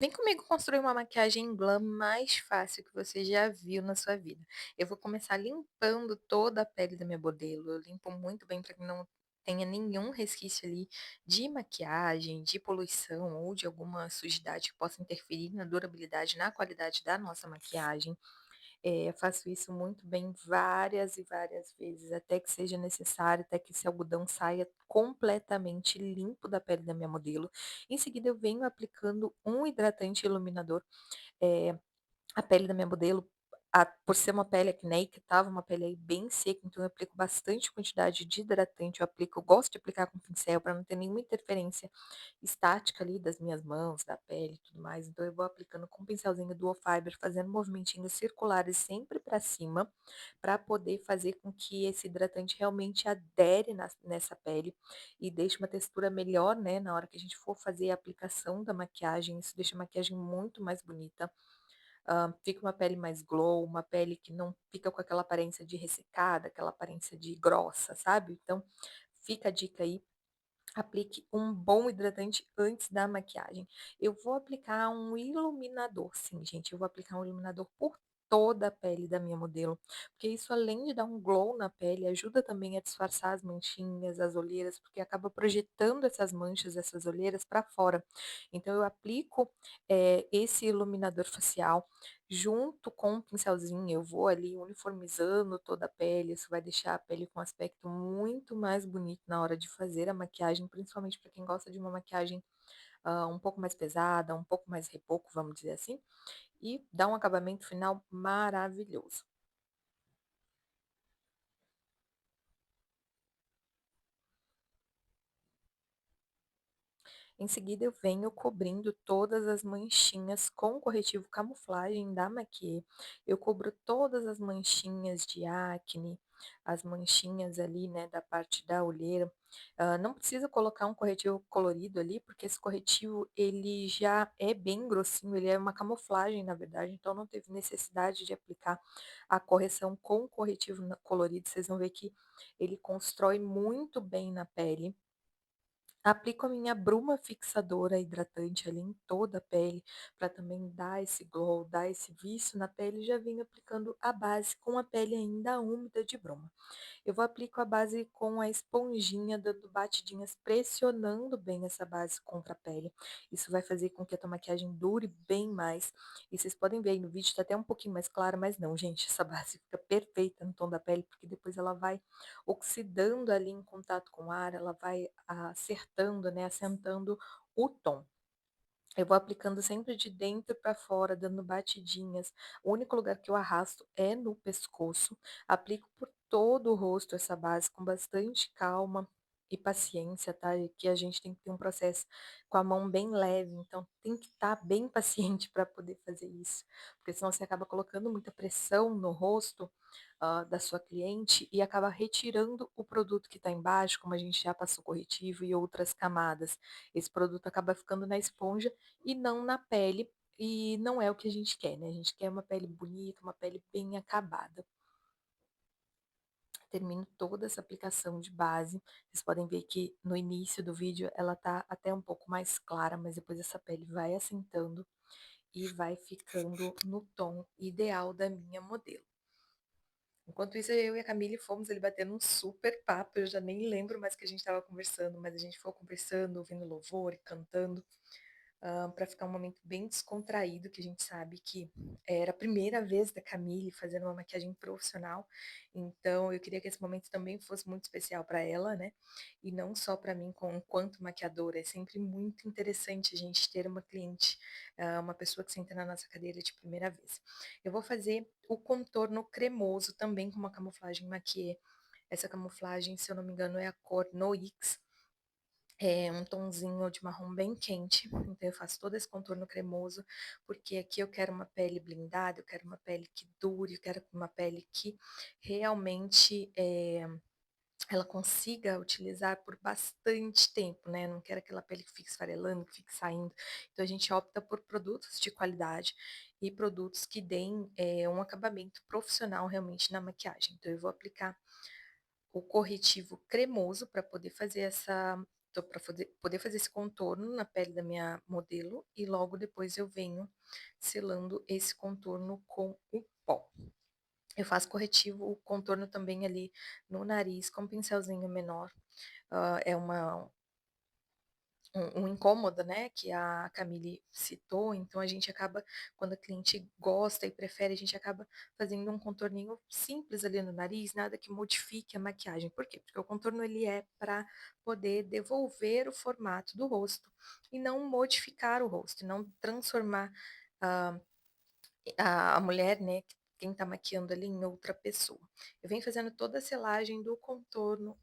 Vem comigo construir uma maquiagem glam mais fácil que você já viu na sua vida. Eu vou começar limpando toda a pele da minha modelo. Eu limpo muito bem para que não tenha nenhum resquício ali de maquiagem, de poluição ou de alguma sujidade que possa interferir na durabilidade, na qualidade da nossa maquiagem. Faço isso muito bem várias e várias vezes, até que seja necessário, até que esse algodão saia completamente limpo da pele da minha modelo. Em seguida, eu venho aplicando um hidratante iluminador. eh, a pele da minha modelo, por ser uma pele acnéica, estava uma pele aí bem seca, então eu aplico bastante quantidade de hidratante, eu gosto de aplicar com pincel para não ter nenhuma interferência estática ali das minhas mãos, da pele e tudo mais, então eu vou aplicando com o pincelzinho Duo Fiber, fazendo movimentinhos circulares sempre para cima, para poder fazer com que esse hidratante realmente adere nessa pele e deixe uma textura melhor, né, na hora que a gente for fazer a aplicação da maquiagem, isso deixa a maquiagem muito mais bonita. Fica uma pele mais glow, uma pele que não fica com aquela aparência de ressecada, aquela aparência de grossa, sabe? Então, fica a dica aí, aplique um bom hidratante antes da maquiagem. Eu vou aplicar um iluminador, sim, gente, eu vou aplicar um iluminador por toda a pele da minha modelo, porque isso além de dar um glow na pele, ajuda também a disfarçar as manchinhas, as olheiras, porque acaba projetando essas manchas, essas olheiras para fora. Então eu aplico esse iluminador facial junto com o pincelzinho, eu vou ali uniformizando toda a pele, isso vai deixar a pele com um aspecto muito mais bonito na hora de fazer a maquiagem, principalmente para quem gosta de uma maquiagem um pouco mais pesada, um pouco mais reboco, vamos dizer assim, e dá um acabamento final maravilhoso. Em seguida, eu venho cobrindo todas as manchinhas com corretivo camuflagem da Maquiê. Eu cubro todas as manchinhas de acne, as manchinhas ali, né, da parte da olheira. Não precisa colocar um corretivo colorido ali, porque esse corretivo, ele já é bem grossinho, ele é uma camuflagem, na verdade, então não teve necessidade de aplicar a correção com corretivo colorido. Vocês vão ver que ele constrói muito bem na pele. Aplico a minha bruma fixadora hidratante ali em toda a pele, para também dar esse glow, dar esse viço na pele, e já venho aplicando a base com a pele ainda úmida de bruma. Eu vou aplico a base com a esponjinha, dando batidinhas, pressionando bem essa base contra a pele. Isso vai fazer com que a tua maquiagem dure bem mais. E vocês podem ver aí no vídeo, tá até um pouquinho mais clara, mas não, gente, essa base fica perfeita no tom da pele, porque depois ela vai oxidando ali em contato com o ar, ela vai acertando, né, assentando o tom. Eu vou aplicando sempre de dentro para fora, dando batidinhas. O único lugar que eu arrasto é no pescoço. Aplico por todo o rosto essa base com bastante calma e paciência, tá? E que a gente tem que ter um processo com a mão bem leve, então tem que estar bem paciente para poder fazer isso, porque senão você acaba colocando muita pressão no rosto da sua cliente e acaba retirando o produto que está embaixo, como a gente já passou corretivo e outras camadas. Esse produto acaba ficando na esponja e não na pele, e não é o que a gente quer, né? A gente quer uma pele bonita, uma pele bem acabada. Termino toda essa aplicação de base. Vocês podem ver que no início do vídeo ela tá até um pouco mais clara, mas depois essa pele vai assentando e vai ficando no tom ideal da minha modelo. Enquanto isso, eu e a Camille fomos ali batendo um super papo. Eu já nem lembro mais o que a gente estava conversando, mas a gente foi conversando, ouvindo louvor e cantando, para ficar um momento bem descontraído, que a gente sabe que era a primeira vez da Camille fazendo uma maquiagem profissional, então eu queria que esse momento também fosse muito especial para ela, né? E não só para mim, enquanto maquiadora. É sempre muito interessante a gente ter uma cliente, uma pessoa que senta na nossa cadeira de primeira vez. Eu vou fazer o contorno cremoso também com uma camuflagem maquiê. Essa camuflagem, se eu não me engano, é a cor No X, é um tonzinho de marrom bem quente, então eu faço todo esse contorno cremoso, porque aqui eu quero uma pele blindada, eu quero uma pele que dure, eu quero uma pele que realmente ela consiga utilizar por bastante tempo, né? Não quero aquela pele que fique esfarelando, que fique saindo. Então a gente opta por produtos de qualidade e produtos que deem um acabamento profissional realmente na maquiagem. Então eu vou aplicar o corretivo cremoso para poder fazer para poder fazer esse contorno na pele da minha modelo e logo depois eu venho selando esse contorno com o pó. Eu faço corretivo, o contorno também ali no nariz com um pincelzinho menor. É um incômodo, né, que a Camille citou, então a gente acaba, quando a cliente gosta e prefere, a gente acaba fazendo um contorninho simples ali no nariz, nada que modifique a maquiagem. Por quê? Porque o contorno ele é para poder devolver o formato do rosto e não modificar o rosto, e não transformar ah, a mulher, né, quem está maquiando ali em outra pessoa. Eu venho fazendo toda a selagem do contorno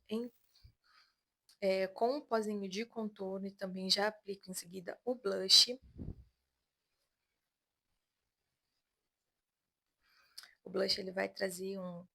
com um pozinho de contorno e também já aplico em seguida o blush. O blush ele vai trazer um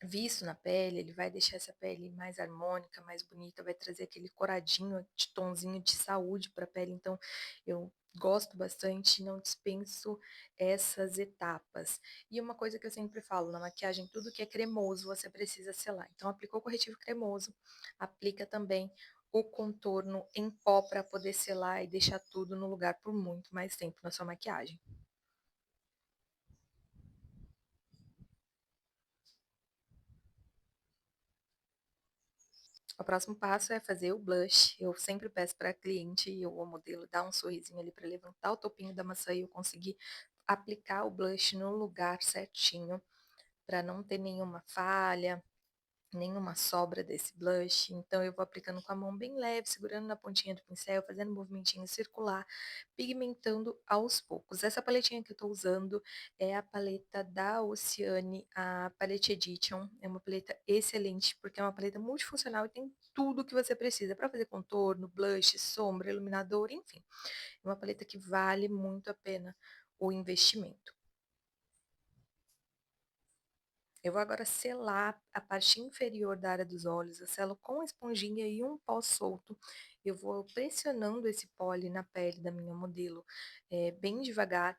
viço na pele, ele vai deixar essa pele mais harmônica, mais bonita, vai trazer aquele coradinho de tonzinho de saúde para a pele. Então, eu gosto bastante, não dispenso essas etapas. E uma coisa que eu sempre falo, na maquiagem, tudo que é cremoso você precisa selar. Então, aplicou o corretivo cremoso, aplica também o contorno em pó para poder selar e deixar tudo no lugar por muito mais tempo na sua maquiagem. O próximo passo é fazer o blush. Eu sempre peço para a cliente ou o modelo dar um sorrisinho ali para levantar o topinho da maçã e eu conseguir aplicar o blush no lugar certinho, para não ter nenhuma falha, nenhuma sobra desse blush. Então eu vou aplicando com a mão bem leve, segurando na pontinha do pincel, fazendo um movimentinho circular, pigmentando aos poucos. Essa paletinha que eu tô usando é a paleta da Oceane, a Palette Edition. É uma paleta excelente, porque é uma paleta multifuncional e tem tudo o que você precisa para fazer contorno, blush, sombra, iluminador, enfim. É uma paleta que vale muito a pena o investimento. Eu vou agora selar a parte inferior da área dos olhos. Eu selo com a esponjinha e um pó solto. Eu vou pressionando esse pó ali na pele da minha modelo, bem devagar,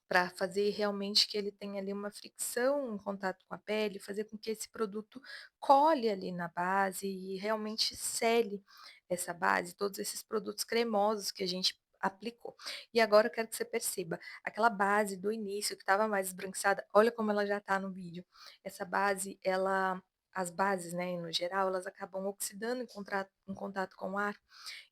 para fazer realmente que ele tenha ali uma fricção em contato com a pele, fazer com que esse produto colhe ali na base e realmente sele essa base, todos esses produtos cremosos que a gente aplicou. E agora eu quero que você perceba, aquela base do início que estava mais esbranquiçada, olha como ela já está no vídeo. Essa base, as bases, né, no geral, elas acabam oxidando em contato com o ar,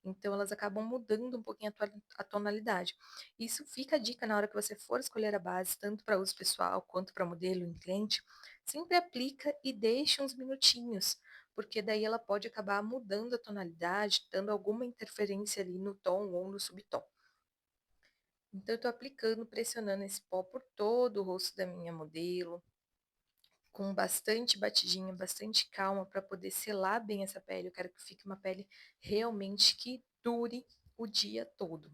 então elas acabam mudando um pouquinho a tonalidade. Isso fica a dica na hora que você for escolher a base, tanto para uso pessoal quanto para modelo em cliente, sempre aplica e deixa uns minutinhos, porque daí ela pode acabar mudando a tonalidade, dando alguma interferência ali no tom ou no subtom. Então, eu estou aplicando, pressionando esse pó por todo o rosto da minha modelo, com bastante batidinha, bastante calma, para poder selar bem essa pele. Eu quero que fique uma pele realmente que dure o dia todo.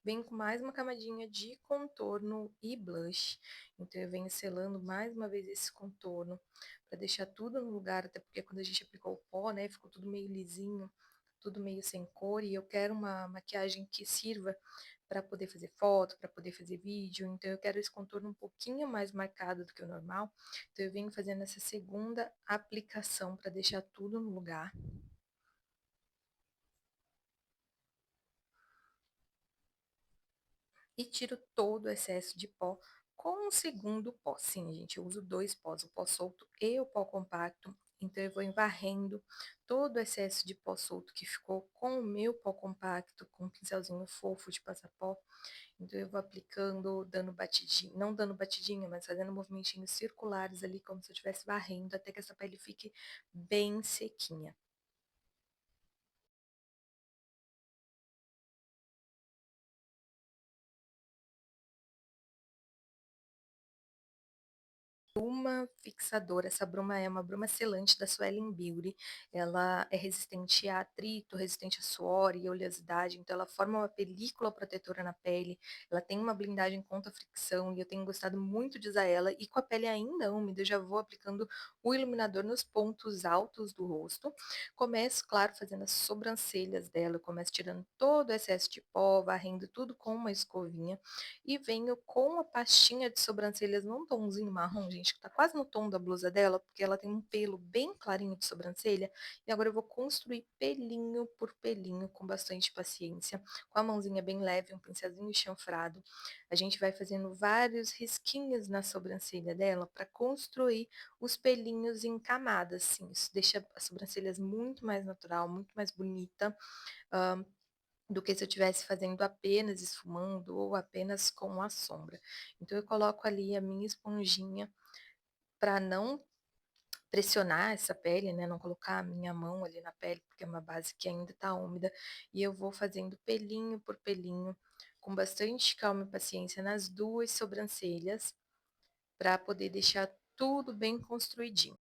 Venho com mais uma camadinha de contorno e blush. Então, eu venho selando mais uma vez esse contorno, para deixar tudo no lugar, até porque quando a gente aplicou o pó, né, ficou tudo meio lisinho, tudo meio sem cor, e eu quero uma maquiagem que sirva para poder fazer foto, para poder fazer vídeo, então eu quero esse contorno um pouquinho mais marcado do que o normal, então eu venho fazendo essa segunda aplicação para deixar tudo no lugar. E tiro todo o excesso de pó com o segundo pó. Sim, gente, eu uso dois pós, o pó solto e o pó compacto. Então, eu vou varrendo todo o excesso de pó solto que ficou com o meu pó compacto, com um pincelzinho fofo de passar pó. Então, eu vou aplicando, dando batidinha, não dando batidinha, mas fazendo movimentinhos circulares ali, como se eu estivesse varrendo, até que essa pele fique bem sequinha. Bruma fixadora, essa bruma é uma bruma selante da Suelen Beauty, ela é resistente a atrito, resistente a suor e oleosidade, então ela forma uma película protetora na pele, ela tem uma blindagem contra fricção e eu tenho gostado muito de usar ela, e com a pele ainda úmida eu já vou aplicando o iluminador nos pontos altos do rosto, começo, claro, fazendo as sobrancelhas dela, eu começo tirando todo o excesso de pó, varrendo tudo com uma escovinha, e venho com a pastinha de sobrancelhas num tomzinho marrom, gente, gente, que tá quase no tom da blusa dela, porque ela tem um pelo bem clarinho de sobrancelha, e agora eu vou construir pelinho por pelinho, com bastante paciência, com a mãozinha bem leve, um pincelzinho chanfrado. A gente vai fazendo vários risquinhos na sobrancelha dela para construir os pelinhos em camadas, assim. Isso deixa as sobrancelhas muito mais natural, muito mais bonita, do que se eu estivesse fazendo apenas esfumando ou apenas com a sombra. Então eu coloco ali a minha esponjinha para não pressionar essa pele, né, não colocar a minha mão ali na pele, porque é uma base que ainda está úmida, e eu vou fazendo pelinho por pelinho, com bastante calma e paciência nas duas sobrancelhas, para poder deixar tudo bem construidinho.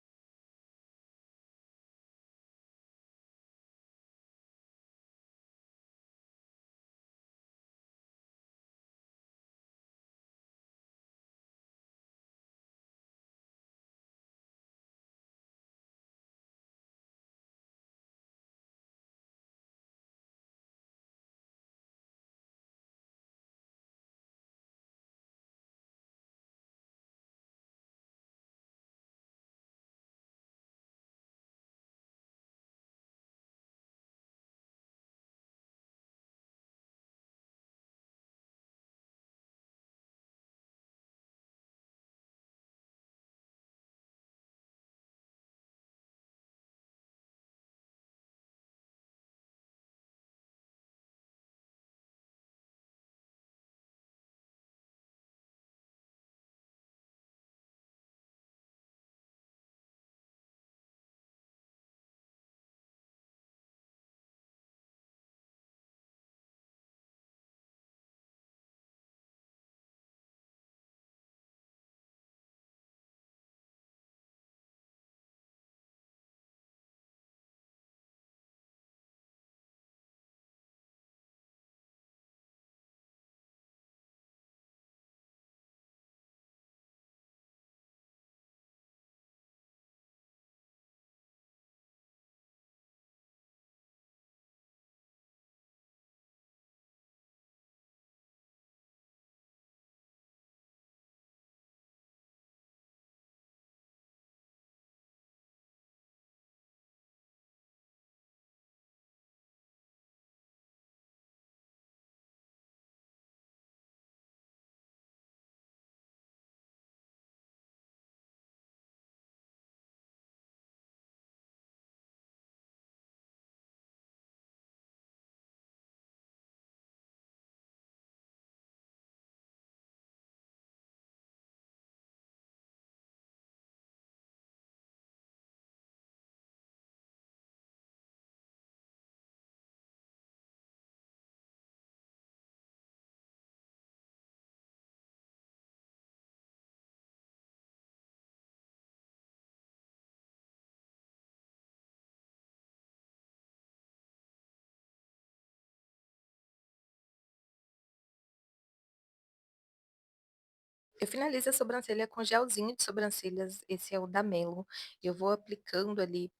Eu finalizo a sobrancelha com gelzinho de sobrancelhas, esse é o da Melo. Eu vou aplicando ali,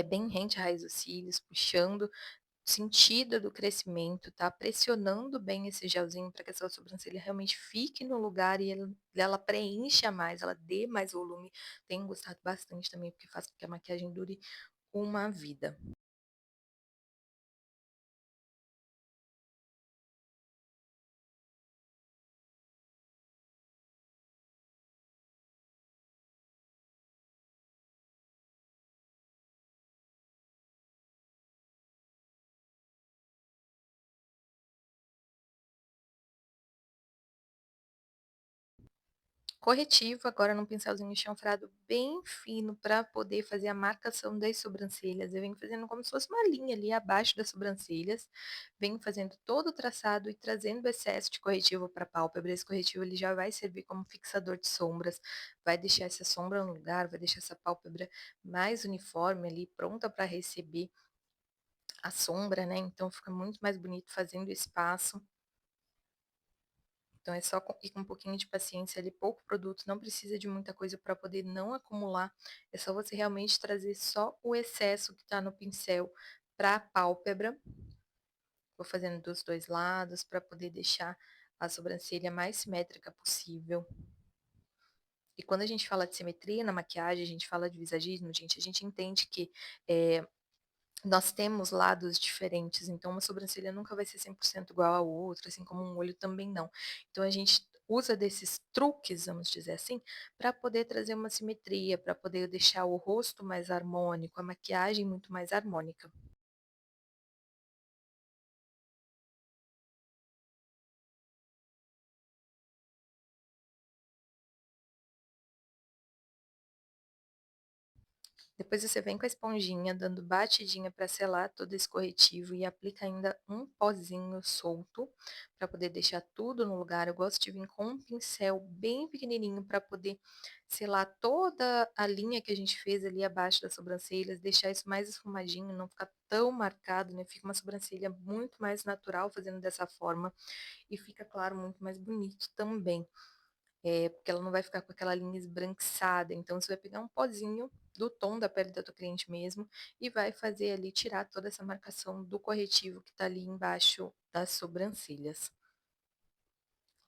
bem rente à raiz dos cílios, puxando sentido do crescimento, tá? Pressionando bem esse gelzinho para que a sua sobrancelha realmente fique no lugar e ela preencha mais, ela dê mais volume. Tenho gostado bastante também, porque faz com que a maquiagem dure uma vida. Corretivo, agora num pincelzinho chanfrado bem fino para poder fazer a marcação das sobrancelhas. Eu venho fazendo como se fosse uma linha ali abaixo das sobrancelhas. Venho fazendo todo o traçado e trazendo excesso de corretivo para a pálpebra. Esse corretivo ele já vai servir como fixador de sombras, vai deixar essa sombra no lugar, vai deixar essa pálpebra mais uniforme ali, pronta para receber a sombra, né? Então fica muito mais bonito fazendo espaço. Então é só ir com um pouquinho de paciência ali, pouco produto, não precisa de muita coisa para poder não acumular. É só você realmente trazer só o excesso que está no pincel para a pálpebra. Vou fazendo dos dois lados para poder deixar a sobrancelha mais simétrica possível. E quando a gente fala de simetria na maquiagem, a gente fala de visagismo, gente, a gente entende que eh, nós temos lados diferentes, então uma sobrancelha nunca vai ser 100% igual à outra, assim como um olho também não. Então a gente usa desses truques, vamos dizer assim, para poder trazer uma simetria, para poder deixar o rosto mais harmônico, a maquiagem muito mais harmônica. Depois você vem com a esponjinha, dando batidinha para selar todo esse corretivo e aplica ainda um pozinho solto para poder deixar tudo no lugar. Eu gosto de vir com um pincel bem pequenininho para poder selar toda a linha que a gente fez ali abaixo das sobrancelhas, deixar isso mais esfumadinho, não ficar tão marcado, né? Fica uma sobrancelha muito mais natural fazendo dessa forma e fica, claro, muito mais bonito também. Porque ela não vai ficar com aquela linha esbranquiçada. Então, você vai pegar um pozinho do tom da pele da tua cliente mesmo e vai fazer ali, tirar toda essa marcação do corretivo que tá ali embaixo das sobrancelhas.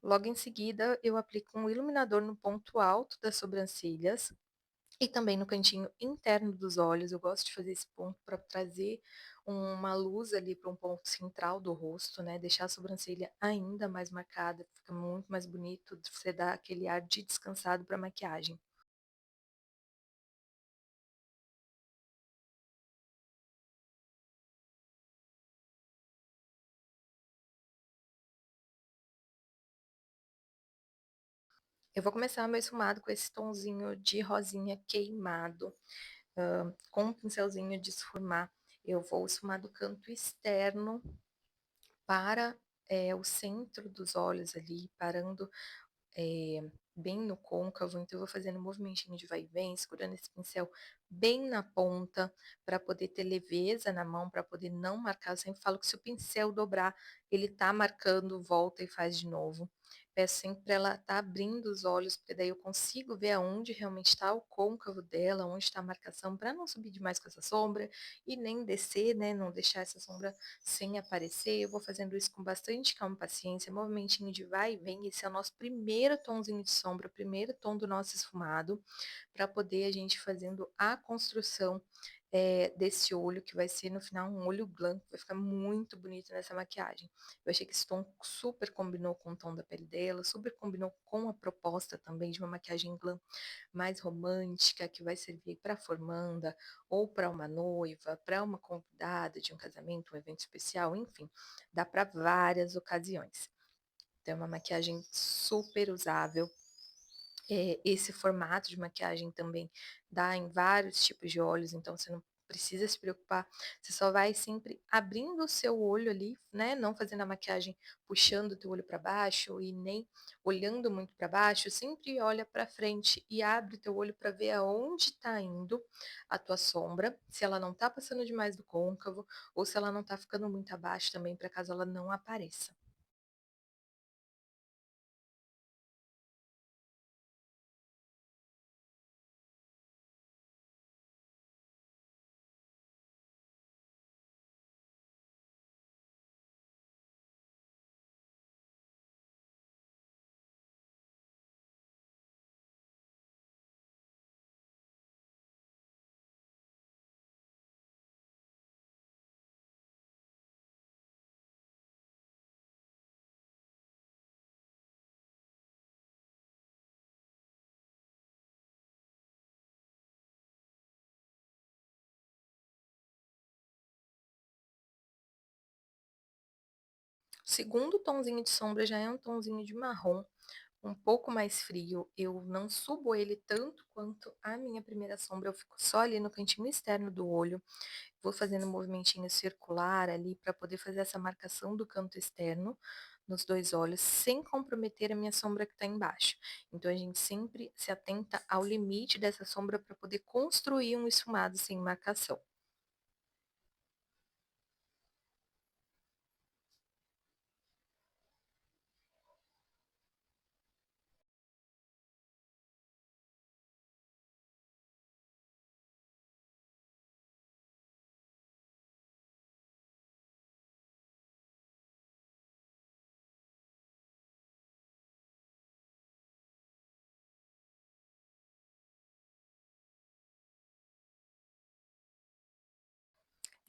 Logo em seguida, eu aplico um iluminador no ponto alto das sobrancelhas e também no cantinho interno dos olhos. Eu gosto de fazer esse ponto para trazer uma luz ali para um ponto central do rosto, né? Deixar a sobrancelha ainda mais marcada, fica muito mais bonito, você dá aquele ar de descansado para a maquiagem. Eu vou começar meu esfumado com esse tonzinho de rosinha queimado, com um pincelzinho de esfumar. Eu vou esfumar do canto externo para o centro dos olhos ali, parando bem no côncavo, então eu vou fazendo um movimentinho de vai e vem, segurando esse pincel bem na ponta, para poder ter leveza na mão, para poder não marcar. Eu sempre falo que se o pincel dobrar, ele tá marcando, volta e faz de novo. Peço sempre para ela tá abrindo os olhos, porque daí eu consigo ver aonde realmente está o côncavo dela, onde está a marcação, para não subir demais com essa sombra e nem descer, né? Não deixar essa sombra sem aparecer. Eu vou fazendo isso com bastante calma e paciência, movimentinho de vai e vem. Esse é o nosso primeiro tonzinho de sombra, o primeiro tom do nosso esfumado, para poder a gente fazendo a construção desse olho, que vai ser no final um olho branco, vai ficar muito bonito nessa maquiagem. Eu achei que esse tom super combinou com o tom da pele dela, super combinou com a proposta também de uma maquiagem glam mais romântica, que vai servir para formanda, ou para uma noiva, para uma convidada de um casamento, um evento especial, enfim, dá para várias ocasiões. Então, é uma maquiagem super usável. Esse formato de maquiagem também dá em vários tipos de olhos, então você não precisa se preocupar, você só vai sempre abrindo o seu olho ali, né, não fazendo a maquiagem puxando o teu olho para baixo e nem olhando muito para baixo, sempre olha para frente e abre o teu olho para ver aonde está indo a tua sombra, se ela não está passando demais do côncavo ou se ela não está ficando muito abaixo também, para caso ela não apareça. O segundo tonzinho de sombra já é um tonzinho de marrom, um pouco mais frio. Eu não subo ele tanto quanto a minha primeira sombra, eu fico só ali no cantinho externo do olho. Vou fazendo um movimentinho circular ali para poder fazer essa marcação do canto externo nos dois olhos, sem comprometer a minha sombra que está embaixo. Então, a gente sempre se atenta ao limite dessa sombra para poder construir um esfumado sem marcação.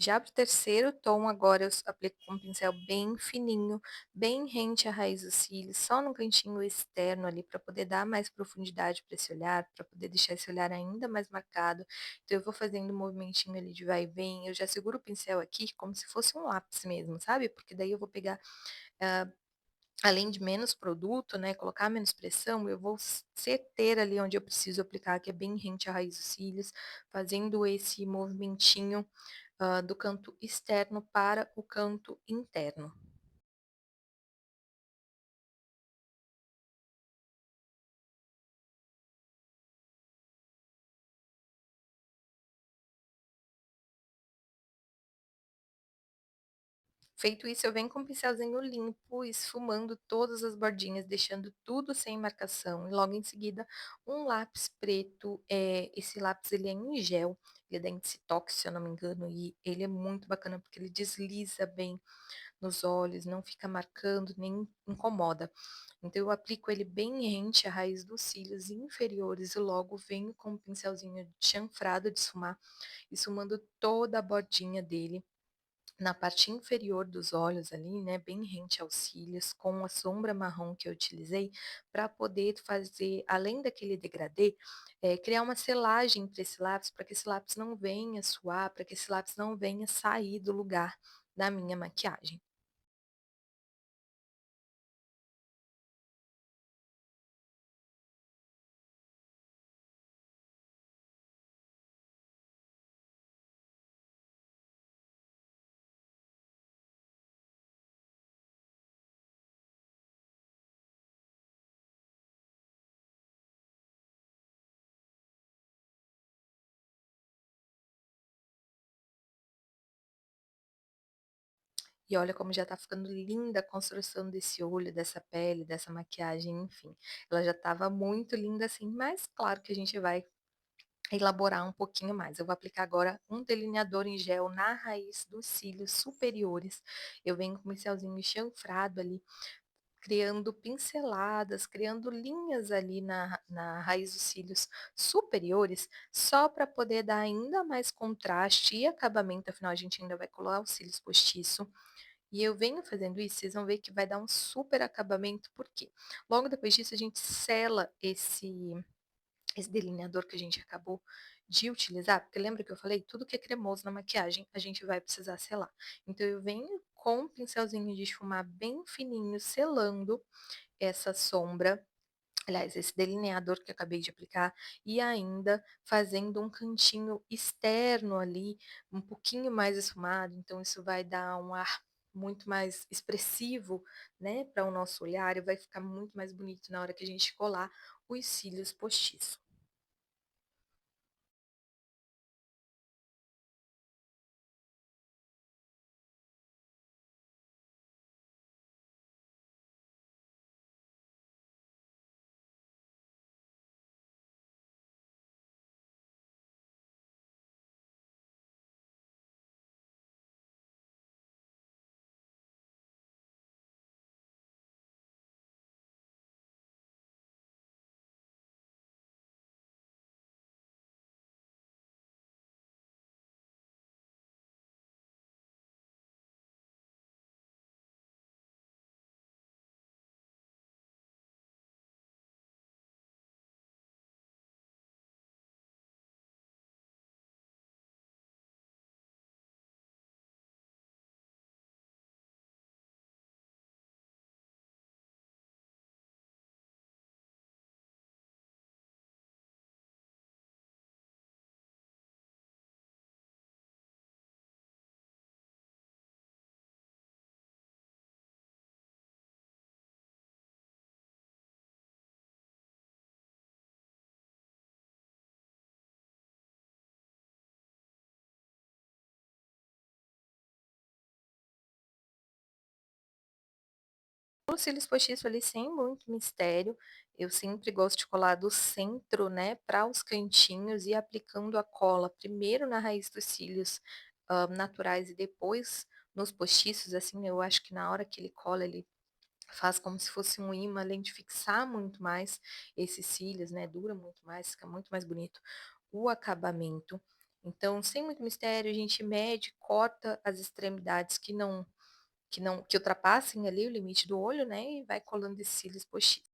Já para o terceiro tom, agora eu aplico com um pincel bem fininho, bem rente à raiz dos cílios, só no cantinho externo ali, para poder dar mais profundidade para esse olhar, para poder deixar esse olhar ainda mais marcado. Então eu vou fazendo um movimentinho ali de vai e vem, eu já seguro o pincel aqui como se fosse um lápis mesmo, sabe? Porque daí eu vou pegar, ah, além de menos produto, né, colocar menos pressão, eu vou certeira ali onde eu preciso aplicar, que é bem rente à raiz dos cílios, fazendo esse movimentinho, do canto externo para o canto interno. Feito isso, eu venho com um pincelzinho limpo, esfumando todas as bordinhas, deixando tudo sem marcação. E logo em seguida, um lápis preto. Esse lápis ele é em gel, ele é da Insitox, se eu não me engano, e ele é muito bacana porque ele desliza bem nos olhos, não fica marcando nem incomoda. Então eu aplico ele bem rente à raiz dos cílios inferiores e logo venho com um pincelzinho chanfrado de esfumar, esfumando toda a bordinha dele na parte inferior dos olhos ali, né, bem rente aos cílios, com a sombra marrom que eu utilizei, para poder fazer, além daquele degradê, criar uma selagem para esse lápis, para que esse lápis não venha suar, para que esse lápis não venha sair do lugar da minha maquiagem. E olha como já tá ficando linda a construção desse olho, dessa pele, dessa maquiagem, enfim. Ela já estava muito linda assim, mas claro que a gente vai elaborar um pouquinho mais. Eu vou aplicar agora um delineador em gel na raiz dos cílios superiores. Eu venho com o pincelzinho chanfrado ali, criando pinceladas, criando linhas ali na raiz dos cílios superiores, só para poder dar ainda mais contraste e acabamento, afinal a gente ainda vai colar os cílios postiço. E eu venho fazendo isso, vocês vão ver que vai dar um super acabamento, porque logo depois disso a gente sela esse delineador que a gente acabou de utilizar, porque lembra que eu falei, tudo que é cremoso na maquiagem a gente vai precisar selar. Então eu venho com um pincelzinho de esfumar bem fininho, selando essa sombra, aliás, esse delineador que eu acabei de aplicar, e ainda fazendo um cantinho externo ali, um pouquinho mais esfumado, então isso vai dar um ar muito mais expressivo, né, para o nosso olhar e vai ficar muito mais bonito na hora que a gente colar os cílios postiços. Os cílios postiços ali sem muito mistério, eu sempre gosto de colar do centro, né, para os cantinhos e aplicando a cola primeiro na raiz dos cílios, naturais e depois nos postiços, assim, eu acho que na hora que ele cola, ele faz como se fosse um ímã, além de fixar muito mais esses cílios, né, dura muito mais, fica muito mais bonito o acabamento. Então, sem muito mistério, a gente mede, corta as extremidades que ultrapassem ali o limite do olho, né, e vai colando esses cílios postiços.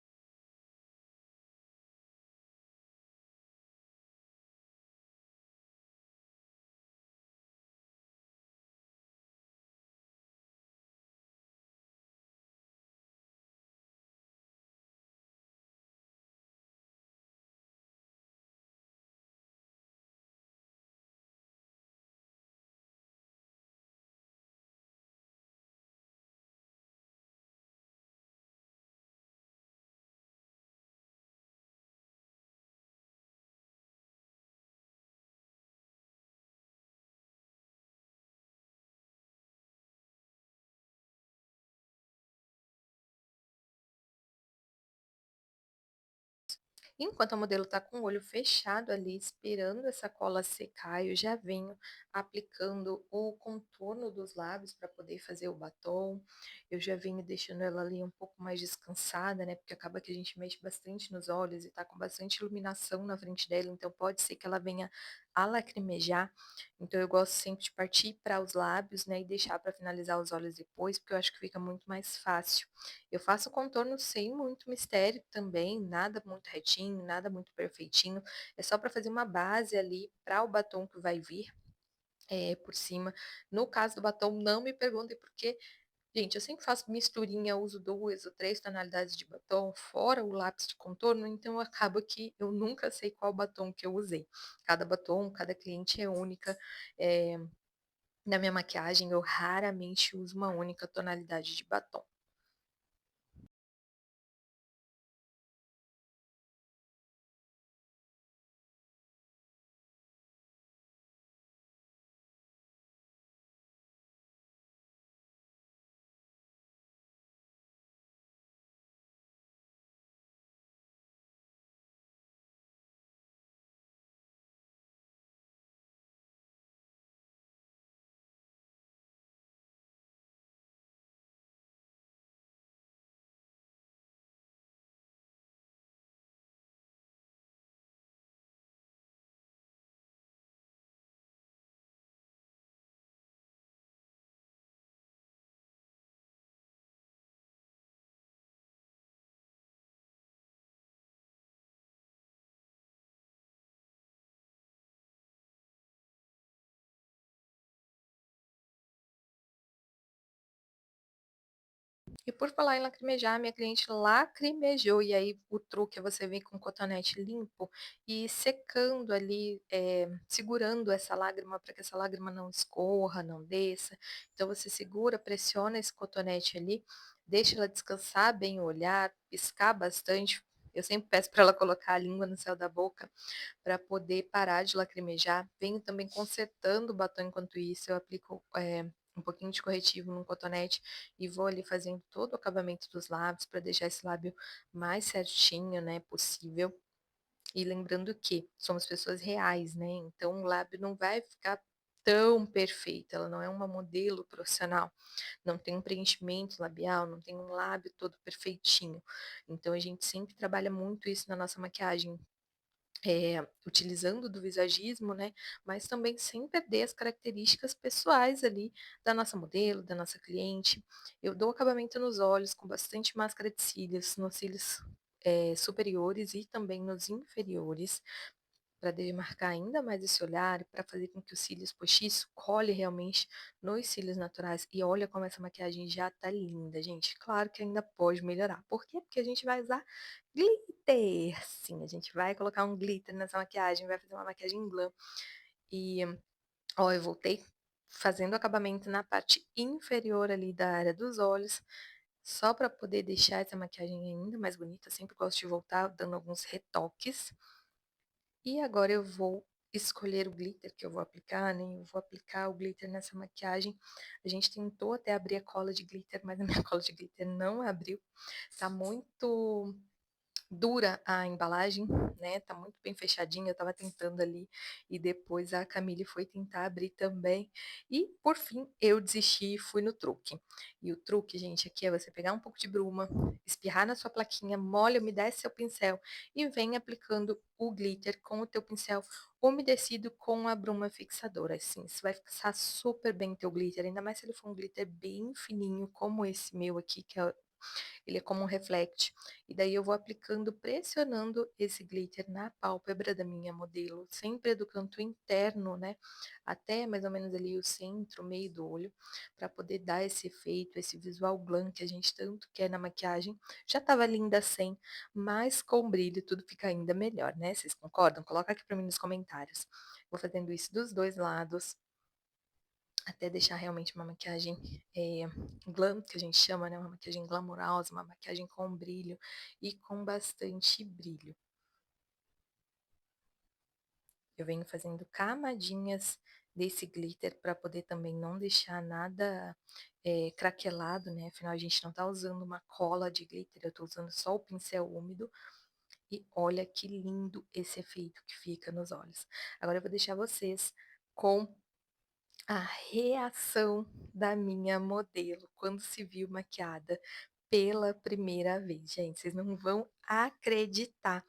Enquanto a modelo está com o olho fechado ali, esperando essa cola secar, eu já venho aplicando o contorno dos lábios para poder fazer o batom. Eu já venho deixando ela ali um pouco mais descansada, né? Porque acaba que a gente mexe bastante nos olhos e tá com bastante iluminação na frente dela, então pode ser que ela venha a lacrimejar. Então eu gosto sempre de partir para os lábios, né? E deixar para finalizar os olhos depois, porque eu acho que fica muito mais fácil. Eu faço contorno sem muito mistério também, nada muito retinho, nada muito perfeitinho. É só para fazer uma base ali para o batom que vai vir por cima. No caso do batom, não me perguntem porque, gente, eu sempre faço misturinha, uso 2 ou 3 tonalidades de batom, fora o lápis de contorno, então acaba que eu nunca sei qual batom que eu usei. Cada batom, cada cliente é única. É, na minha maquiagem, eu raramente uso uma única tonalidade de batom. E por falar em lacrimejar, minha cliente lacrimejou, e aí o truque é você vir com cotonete limpo e secando ali, segurando essa lágrima para que essa lágrima não escorra, não desça. Então você segura, pressiona esse cotonete ali, deixa ela descansar bem o olhar, piscar bastante. Eu sempre peço para ela colocar a língua no céu da boca para poder parar de lacrimejar. Venho também consertando o batom enquanto isso, eu aplico um pouquinho de corretivo no cotonete e vou ali fazendo todo o acabamento dos lábios para deixar esse lábio mais certinho, né, possível. E lembrando que somos pessoas reais, né? Então o lábio não vai ficar tão perfeito, ela não é uma modelo profissional, não tem um preenchimento labial, não tem um lábio todo perfeitinho. Então a gente sempre trabalha muito isso na nossa maquiagem, utilizando do visagismo, né, mas também sem perder as características pessoais ali da nossa modelo, da nossa cliente. Eu dou acabamento nos olhos com bastante máscara de cílios, nos cílios superiores e também nos inferiores, para demarcar ainda mais esse olhar, para fazer com que os cílios postiços colhe realmente nos cílios naturais. E olha como essa maquiagem já tá linda, gente. Claro que ainda pode melhorar. Por quê? Porque a gente vai usar glitter. Sim, a gente vai colocar um glitter nessa maquiagem, vai fazer uma maquiagem glam. E, ó, eu voltei fazendo acabamento na parte inferior ali da área dos olhos, só para poder deixar essa maquiagem ainda mais bonita. Sempre gosto de voltar dando alguns retoques. E agora eu vou escolher o glitter que eu vou aplicar, né? Eu vou aplicar o glitter nessa maquiagem. A gente tentou até abrir a cola de glitter, mas a minha cola de glitter não abriu. Tá muito dura a embalagem, né, tá muito bem fechadinha, eu estava tentando ali, e depois a Camille foi tentar abrir também, e por fim eu desisti e fui no truque. E o truque, gente, aqui é você pegar um pouco de bruma, espirrar na sua plaquinha, molha, umedece seu pincel e vem aplicando o glitter com o teu pincel umedecido com a bruma fixadora, assim, você vai fixar super bem teu glitter, ainda mais se ele for um glitter bem fininho, como esse meu aqui, que é ele é como um reflect. E daí eu vou aplicando, pressionando esse glitter na pálpebra da minha modelo, sempre do canto interno, né, até mais ou menos ali o centro, meio do olho, para poder dar esse efeito, esse visual glam que a gente tanto quer na maquiagem. Já estava linda sem, mas com brilho tudo fica ainda melhor, né? Vocês concordam? Coloca aqui para mim nos comentários. Vou fazendo isso dos dois lados até deixar realmente uma maquiagem glam, que a gente chama, né? Uma maquiagem glamourosa, uma maquiagem com brilho e com bastante brilho. Eu venho fazendo camadinhas desse glitter para poder também não deixar nada craquelado, né? Afinal, a gente não tá usando uma cola de glitter, eu tô usando só o pincel úmido. E olha que lindo esse efeito que fica nos olhos. Agora eu vou deixar vocês com a reação da minha modelo quando se viu maquiada pela primeira vez. Gente, vocês não vão acreditar.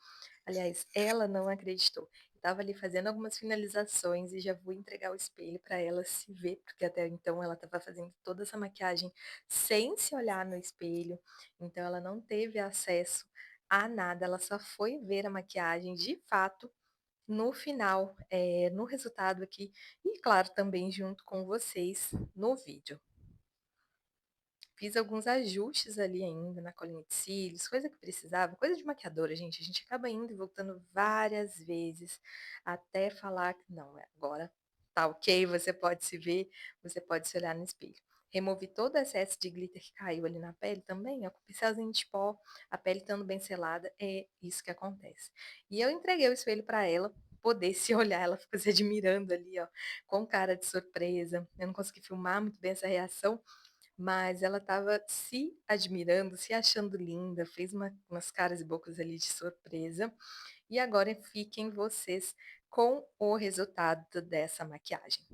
Aliás, ela não acreditou. Eu tava ali fazendo algumas finalizações e já vou entregar o espelho para ela se ver, porque até então ela estava fazendo toda essa maquiagem sem se olhar no espelho, então ela não teve acesso a nada, ela só foi ver a maquiagem de fato no final, no resultado aqui, e claro, também junto com vocês no vídeo. Fiz alguns ajustes ali ainda na colinha de cílios, coisa que precisava, coisa de maquiadora, gente. A gente acaba indo e voltando várias vezes até falar que não, agora tá ok, você pode se ver, você pode se olhar no espelho. Removi todo o excesso de glitter que caiu ali na pele também, ó, com pincelzinho de pó, a pele estando bem selada, é isso que acontece. E eu entreguei o espelho para ela poder se olhar, ela ficou se admirando ali, ó, com cara de surpresa. Eu não consegui filmar muito bem essa reação, mas ela estava se admirando, se achando linda, fez umas caras e bocas ali de surpresa. E agora fiquem vocês com o resultado dessa maquiagem.